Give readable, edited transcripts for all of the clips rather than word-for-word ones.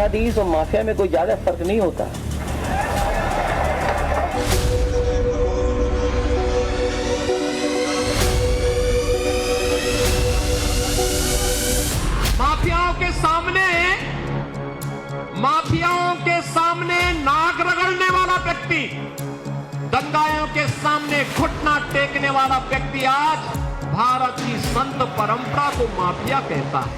मठाधीश और माफिया में कोई ज्यादा फर्क नहीं होता। माफियाओं के सामने नाक रगड़ने वाला व्यक्ति, दंगाइयों के सामने घुटना टेकने वाला व्यक्ति आज भारत की संत परंपरा को माफिया कहता है।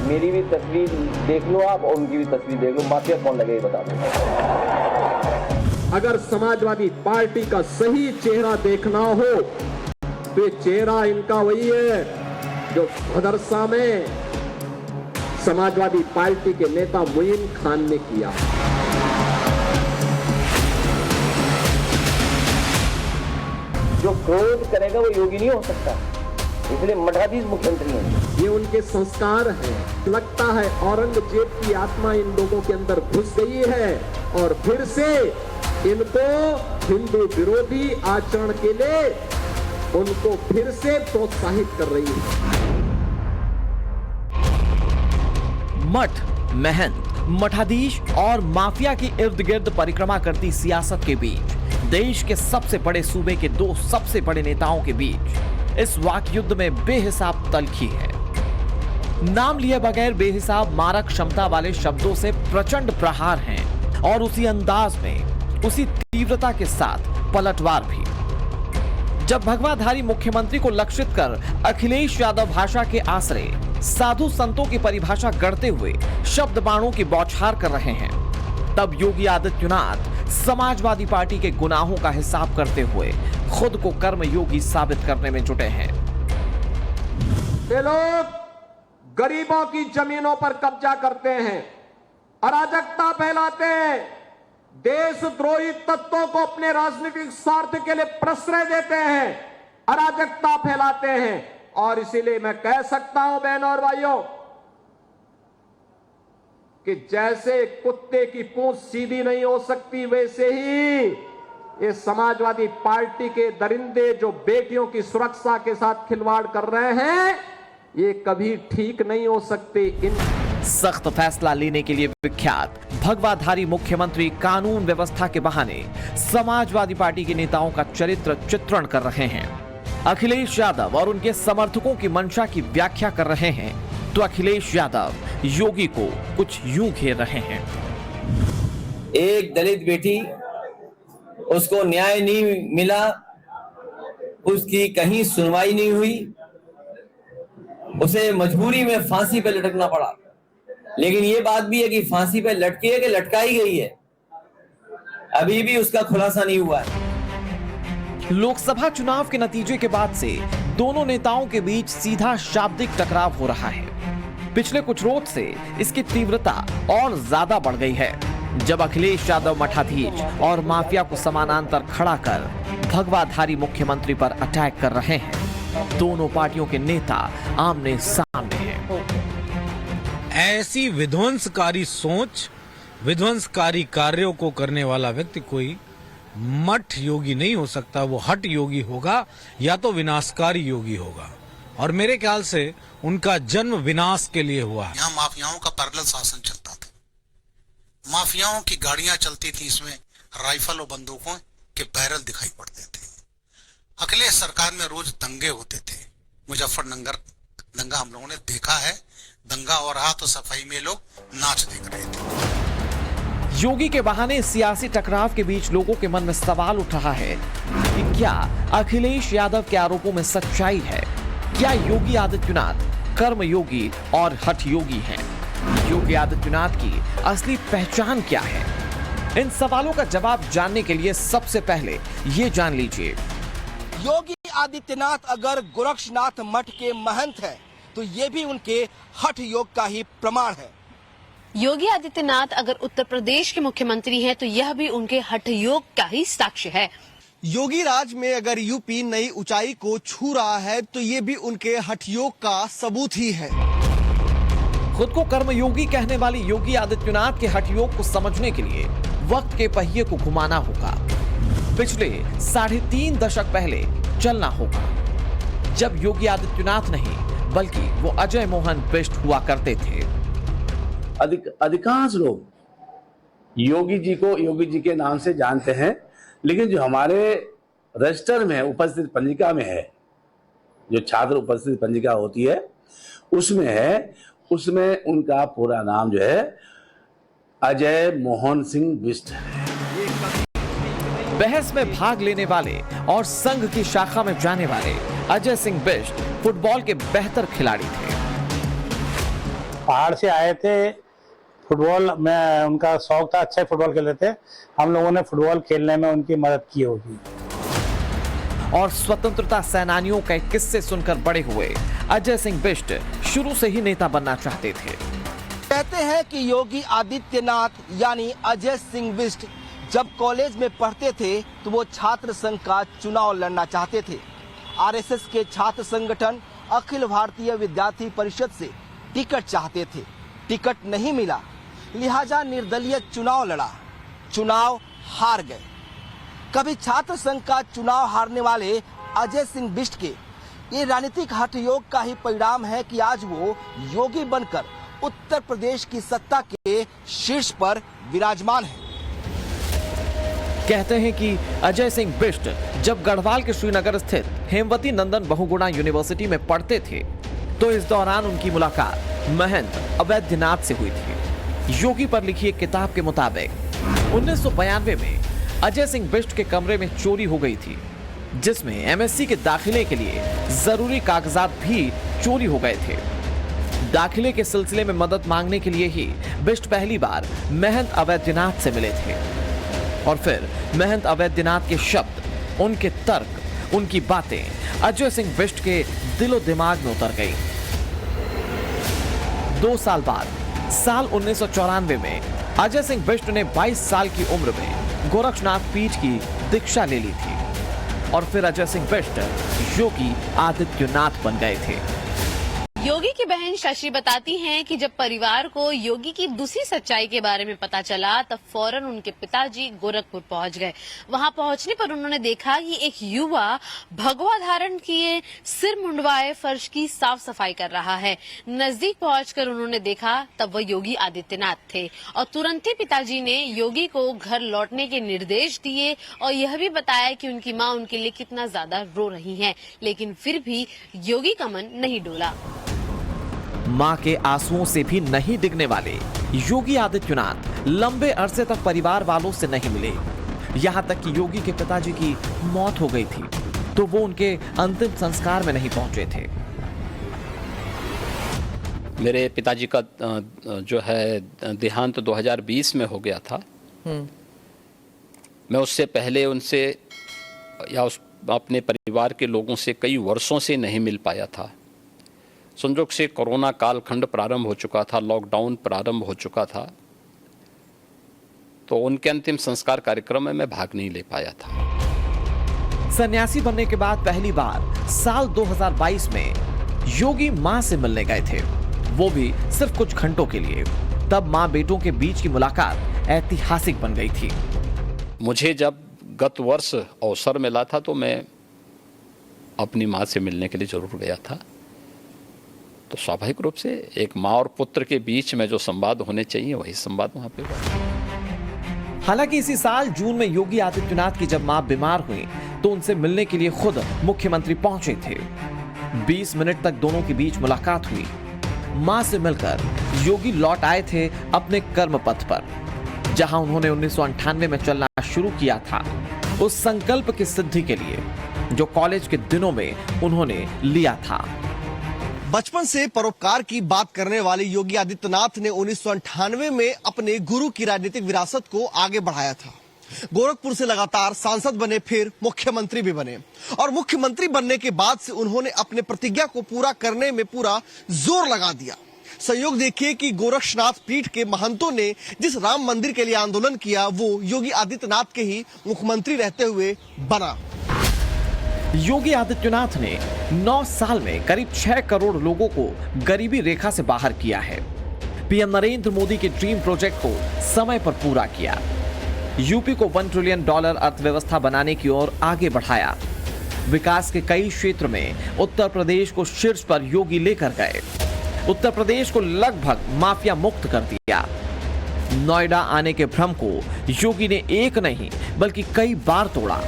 मेरी भी तस्वीर देख लो आप और उनकी भी तस्वीर देख लो, माफिया कौन लगे ये बता दो। अगर समाजवादी पार्टी का सही चेहरा देखना हो तो ये चेहरा इनका वही है जो मदरसा में समाजवादी पार्टी के नेता मुइन खान ने किया। जो क्रोध करेगा वो योगी नहीं हो सकता, इसलिए मठाधीश मुख्यमंत्री हैं। ये उनके संस्कार हैं। लगता है औरंगजेब की आत्मा इन लोगों के अंदर घुस गई है और फिर से इनको हिंदू विरोधी आचरण के लिए उनको फिर से प्रोत्साहित कर रही है। मठ, महंत, मठाधीश और माफिया की इर्द गिर्द परिक्रमा करती सियासत के बीच देश के सबसे बड़े सूबे के दो सबसे बड़े नेताओं के बीच इस वाक युद्ध में बेहिसाब तलखी है। नाम लिए बगैर बेहिसाब मारक क्षमता वाले शब्दों से प्रचंड प्रहार हैं और उसी अंदाज में, उसी तीव्रता के साथ पलटवार भी। जब भगवाधारी मुख्यमंत्री को लक्षित कर अखिलेश यादव भाषा के आसरे साधु संतों की परिभाषा गढ़ते हुए शब्द बाणों की बौछार कर रहे हैं, तब योगी आदित्यनाथ समाजवादी पार्टी के गुनाहों का हिसाब करते हुए खुद को कर्मयोगी साबित करने में जुटे हैं। ये लोग गरीबों की जमीनों पर कब्जा करते हैं, अराजकता फैलाते हैं, देशद्रोही तत्वों को अपने राजनीतिक स्वार्थ के लिए प्रश्रय देते हैं, अराजकता फैलाते हैं। और इसीलिए मैं कह सकता हूं बहनों और भाइयों कि जैसे कुत्ते की पूंछ सीधी नहीं हो सकती, वैसे ही ये समाजवादी पार्टी के दरिंदे जो बेटियों की सुरक्षा के साथ खिलवाड़ कर रहे हैं, ये कभी ठीक नहीं हो सकते। सख्त फैसला लेने के लिए विख्यात भगवाधारी मुख्यमंत्री कानून व्यवस्था के बहाने समाजवादी पार्टी के नेताओं का चरित्र चित्रण कर रहे हैं। अखिलेश यादव और उनके समर्थकों की मंशा की व्याख्या कर रहे हैं तो अखिलेश यादव योगी को कुछ यूं घेर रहे हैं। एक दलित बेटी, उसको न्याय नहीं मिला, उसकी कहीं सुनवाई नहीं हुई, उसे मजबूरी में फांसी पे लटकना पड़ा। लेकिन ये बात भी है कि फांसी पे लटकी है कि लटकाई गई है, अभी भी उसका खुलासा नहीं हुआ है। लोकसभा चुनाव के नतीजे के बाद से दोनों नेताओं के बीच सीधा शाब्दिक टकराव हो रहा है। पिछले कुछ रोज से इसकी तीव्रता और ज्यादा बढ़ गई है, जब अखिलेश यादव मठाधीश और माफिया को समानांतर खड़ा कर भगवाधारी मुख्यमंत्री पर अटैक कर रहे हैं। दोनों पार्टियों के नेता आमने सामने हैं। ऐसी विध्वंसकारी सोच, विध्वंसकारी कार्यों को करने वाला व्यक्ति कोई मठ योगी नहीं हो सकता। वो हट योगी होगा या तो विनाशकारी योगी होगा, और मेरे ख्याल से उनका जन्म विनाश के लिए हुआ है। यहाँ माफियाओं का पैरेलल शासन चलता था, माफियाओं की गाड़ियां चलती थी, इसमें राइफल और बंदूकों के बैरल दिखाई पड़ते थे। अखिलेश सरकार में रोज दंगे होते थे। मुजफ्फरनगर दंगा हम लोगों ने देखा है, दंगा हो रहा तो सफाई में लोग नाच देख रहे थे। योगी के बहाने सियासी टकराव के बीच लोगों के मन में सवाल उठ रहा है कि क्या अखिलेश यादव के आरोपों में सच्चाई है? क्या योगी आदित्यनाथ कर्मयोगी और हठ योगी हैं? योगी आदित्यनाथ की असली पहचान क्या है? इन सवालों का जवाब जानने के लिए सबसे पहले ये जान लीजिए, योगी आदित्यनाथ अगर गोरक्षनाथ मठ के महंत हैं, तो ये भी उनके हठ योग का ही प्रमाण है। योगी आदित्यनाथ अगर उत्तर प्रदेश के मुख्यमंत्री हैं, तो यह भी उनके हठ योग का ही साक्ष्य है। योगी राज में अगर यूपी नई ऊंचाई को छू रहा है, तो ये भी उनके हठ योग का सबूत ही है। खुद को कर्मयोगी कहने वाले योगी आदित्यनाथ के हठ योग को समझने के लिए वक्त के पहिए को घुमाना होगा। पिछले 3.5 दशक पहले चलना होगा, जब योगी आदित्यनाथ नहीं बल्कि वो अजय मोहन बिष्ट हुआ करते थे। अधिकांश लोग योगी जी को योगी जी के नाम से जानते हैं, लेकिन जो हमारे रजिस्टर में उपस्थित पंजिका में है, जो छात्र उपस्थित पंजिका होती है उसमें है, उसमें उनका पूरा नाम जो है अजय मोहन सिंह बिष्ट है। बहस में भाग लेने वाले और संघ की शाखा में जाने वाले अजय सिंह बिष्ट फुटबॉल के बेहतर खिलाड़ी थे। पहाड़ से आए थे, फुटबॉल में उनका शौक था, अच्छा फुटबॉल खेल रहे थे। हम लोगों ने फुटबॉल खेलने में उनकी मदद की होगी। और स्वतंत्रता सेनानियों के किस्से सुनकर बड़े हुए अजय सिंह बिष्ट शुरू से ही नेता बनना चाहते थे। कहते हैं कि योगी आदित्यनाथ यानी अजय सिंह बिष्ट जब कॉलेज में पढ़ते थे तो वो छात्र संघ का चुनाव लड़ना चाहते थे। आरएसएस के छात्र संगठन अखिल भारतीय विद्यार्थी परिषद से टिकट चाहते थे, टिकट नहीं मिला, लिहाजा निर्दलीय चुनाव लड़ा, चुनाव हार गए। कभी छात्र संघ का चुनाव हारने वाले अजय सिंह बिष्ट के ये राजनीतिक हठ योग का ही परिणाम है कि आज वो योगी बनकर उत्तर प्रदेश की सत्ता के शीर्ष पर विराजमान है। कहते हैं कि अजय सिंह बिष्ट जब गढ़वाल के श्रीनगर स्थित हेमवती नंदन बहुगुणा यूनिवर्सिटी में पढ़ते थे तो इस दौरान उनकी मुलाकात महंत अवैधनाथ से हुई थी। योगी पर लिखी एक किताब के मुताबिक 1992 में अजय सिंह बिष्ट के कमरे में चोरी हो गई थी, जिसमें एमएससी के दाखिले के लिए जरूरी कागजात भी चोरी हो गए थे। दाखिले के सिलसिले में मदद मांगने के लिए ही बिष्ट पहली बार महंत अवैधनाथ से मिले थे और फिर महंत अवैधनाथ के शब्द, उनके तर्क, उनकी बातें अजय सिंह बिष्ट के दिलो दिमाग में उतर गई। 2 साल बाद साल 1994 में अजय सिंह बिष्ट ने 22 साल की उम्र में गोरक्षनाथ पीठ की दीक्षा ले ली थी और फिर अजय सिंह बिष्ट योगी आदित्यनाथ बन गए थे। योगी की बहन शशि बताती हैं कि जब परिवार को योगी की दूसरी सच्चाई के बारे में पता चला तब फौरन उनके पिताजी गोरखपुर पहुंच गए। वहां पहुंचने पर उन्होंने देखा कि एक युवा भगवा धारण किए, सिर मुंडवाए फर्श की साफ सफाई कर रहा है। नजदीक पहुंचकर उन्होंने देखा तब वह योगी आदित्यनाथ थे और तुरंत ही पिताजी ने योगी को घर लौटने के निर्देश दिए और यह भी बताया कि उनकी मां उनके लिए कितना ज्यादा रो रही हैं, लेकिन फिर भी योगी का मन नहीं डोला। मां के आंसुओं से भी नहीं डिगने वाले योगी आदित्यनाथ लंबे अरसे तक परिवार वालों से नहीं मिले। यहां तक कि योगी के पिताजी की मौत हो गई थी तो वो उनके अंतिम संस्कार में नहीं पहुंचे थे। मेरे पिताजी का जो है देहांत 2020 में हो गया था। मैं उससे पहले उनसे या अपने परिवार के लोगों से कई वर्षों से नहीं मिल पाया था। संयोग से कोरोना कालखंड प्रारंभ हो चुका था, लॉकडाउन प्रारंभ हो चुका था, तो उनके अंतिम संस्कार कार्यक्रम में मैं भाग नहीं ले पाया था। सन्यासी बनने के बाद पहली बार साल 2022 में योगी मां से मिलने गए थे, वो भी सिर्फ कुछ घंटों के लिए। तब मां बेटों के बीच की मुलाकात ऐतिहासिक बन गई थी। मुझे जब गत वर्ष अवसर मिला था तो मैं अपनी मां से मिलने के लिए जरूर गया था। तो स्वाभाविक रूप से एक माँ और पुत्र के बीच में जो संवाद होने चाहिए वही संवाद वहां पे हुआ। हालांकि इसी साल जून में योगी आदित्यनाथ की जब मां बीमार हुई तो उनसे मिलने के लिए खुद मुख्यमंत्री पहुंचे थे। 20 मिनट तक दोनों के बीच मुलाकात हुई। मां से मिलकर योगी लौट आए थे अपने कर्म पथ पर, जहां उन्होंने 1998 में चलना शुरू किया था, उस संकल्प की सिद्धि के लिए जो कॉलेज के दिनों में उन्होंने लिया था। बचपन से परोपकार की बात करने वाले योगी आदित्यनाथ ने 1998 में अपने गुरु की राजनीतिक विरासत को आगे बढ़ाया था। गोरखपुर से लगातार सांसद बने, फिर मुख्यमंत्री भी बने और मुख्यमंत्री बनने के बाद से उन्होंने अपने प्रतिज्ञा को पूरा करने में पूरा जोर लगा दिया। संयोग देखिए कि गोरक्षनाथ पीठ के महंतों ने जिस राम मंदिर के लिए आंदोलन किया वो योगी आदित्यनाथ के ही मुख्यमंत्री रहते हुए बना। योगी आदित्यनाथ ने 9 साल में करीब 6 करोड़ लोगों को गरीबी रेखा से बाहर किया है। पीएम नरेंद्र मोदी के ड्रीम प्रोजेक्ट को समय पर पूरा किया। यूपी को $1 ट्रिलियन अर्थव्यवस्था बनाने की ओर आगे बढ़ाया। विकास के कई क्षेत्र में उत्तर प्रदेश को शीर्ष पर योगी लेकर गए। उत्तर प्रदेश को लगभग माफिया मुक्त कर दिया। नोएडा आने के भ्रम को योगी ने एक नहीं बल्कि कई बार तोड़ा।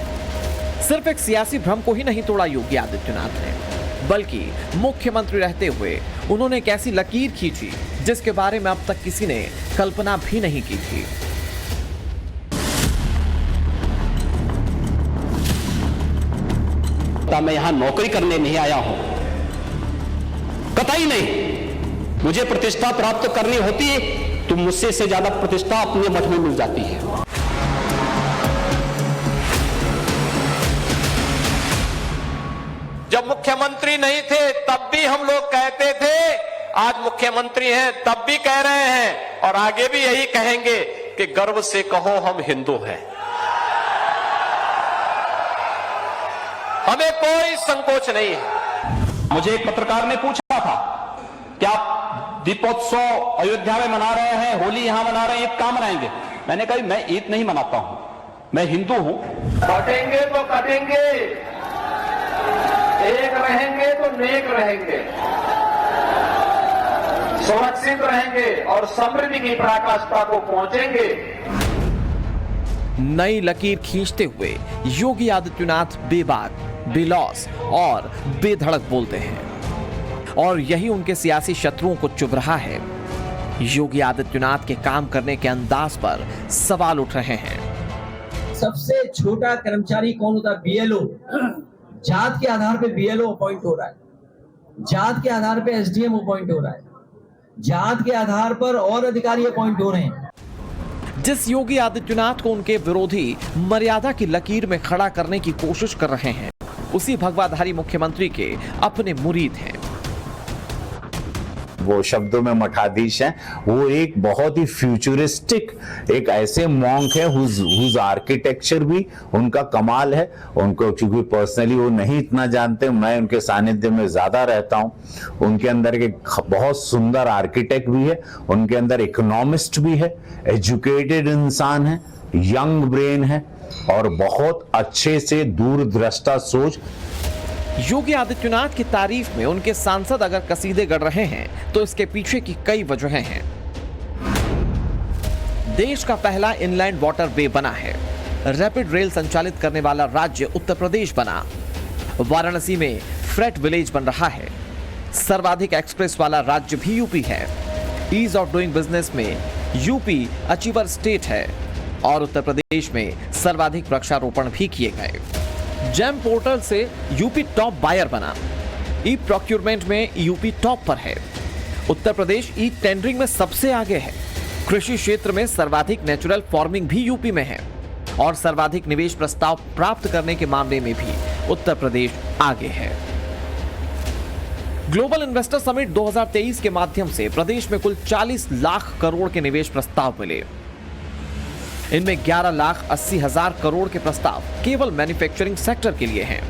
सिर्फ एक सियासी भ्रम को ही नहीं तोड़ा योगी आदित्यनाथ ने, बल्कि मुख्यमंत्री रहते हुए उन्होंने एक ऐसी लकीर खींची जिसके बारे में अब तक किसी ने कल्पना भी नहीं की थी। मैं यहां नौकरी करने नहीं आया हूं, कतई नहीं। मुझे प्रतिष्ठा प्राप्त करनी होती है तो मुझसे से ज्यादा प्रतिष्ठा अपने मठ में मिल जाती है। जब मुख्यमंत्री नहीं थे तब भी हम लोग कहते थे, आज मुख्यमंत्री हैं तब भी कह रहे हैं और आगे भी यही कहेंगे कि गर्व से कहो हम हिंदू हैं। हमें कोई संकोच नहीं है। मुझे एक पत्रकार ने पूछा था कि आप दीपोत्सव अयोध्या में मना रहे हैं, होली यहां मना रहे हैं, ईद कहां मनाएंगे? मैंने कहा मैं ईद नहीं मनाता हूं, मैं हिंदू हूं। कटेंगे तो कटेंगे, एक रहेंगे तो नेक रहेंगे, सुरक्षित रहेंगे और समृद्धि की पराकाष्ठा को पहुंचेंगे। नई लकीर खींचते हुए योगी आदित्यनाथ बेबाक, बेलौस और बेधड़क बोलते हैं और यही उनके सियासी शत्रुओं को चुभ रहा है। योगी आदित्यनाथ के काम करने के अंदाज पर सवाल उठ रहे हैं। सबसे छोटा कर्मचारी कौन होता है? बीएलओ। जात के आधार पे बीएलओ अपॉइंट हो रहा है, जात के आधार पे एसडीएम अपॉइंट हो रहा है, जात के आधार पर और अधिकारी अपॉइंट हो रहे हैं। जिस योगी आदित्यनाथ को उनके विरोधी मर्यादा की लकीर में खड़ा करने की कोशिश कर रहे हैं, उसी भगवाधारी मुख्यमंत्री के अपने मुरीद हैं। वो शब्दों में मठाधीश हैं। वो एक बहुत ही फ्यूचरिस्टिक, एक ऐसे मॉन्क है हुज आर्किटेक्चर भी उनका कमाल है। उनको क्योंकि पर्सनली वो नहीं इतना जानते, मैं उनके सानिध्य में ज्यादा रहता हूं। उनके अंदर एक बहुत सुंदर आर्किटेक्ट भी है, उनके अंदर इकोनॉमिस्ट भी है, एजुकेटेड इंसान है, यंग ब्रेन है और बहुत अच्छे से दूरदृष्टा सोच। योगी आदित्यनाथ की तारीफ में उनके सांसद अगर कसीदे गढ़ रहे हैं तो इसके पीछे की कई वजहें हैं। देश का पहला इनलैंड वाटर वे बना है, रैपिड रेल संचालित करने वाला राज्य उत्तर प्रदेश बना, वाराणसी में फ्रेट विलेज बन रहा है, सर्वाधिक एक्सप्रेस वाला राज्य भी यूपी है, ईज ऑफ डूइंग बिजनेस में यूपी अचीवर स्टेट है और उत्तर प्रदेश में सर्वाधिक वृक्षारोपण भी किए गए। जेम पोर्टल से यूपी टॉप बायर बना, ई प्रोक्यूरमेंट में यूपी टॉप पर है, उत्तर प्रदेश ई टेंडरिंग में सबसे आगे है, कृषि क्षेत्र में सर्वाधिक नेचुरल फार्मिंग भी यूपी में है और सर्वाधिक निवेश प्रस्ताव प्राप्त करने के मामले में भी उत्तर प्रदेश आगे है। ग्लोबल इन्वेस्टर समिट 2023 के माध्यम से प्रदेश में कुल 40 लाख करोड़ के निवेश प्रस्ताव मिले। इनमें 11,80,000 करोड़ के प्रस्ताव केवल मैन्युफैक्चरिंग सेक्टर के लिए हैं।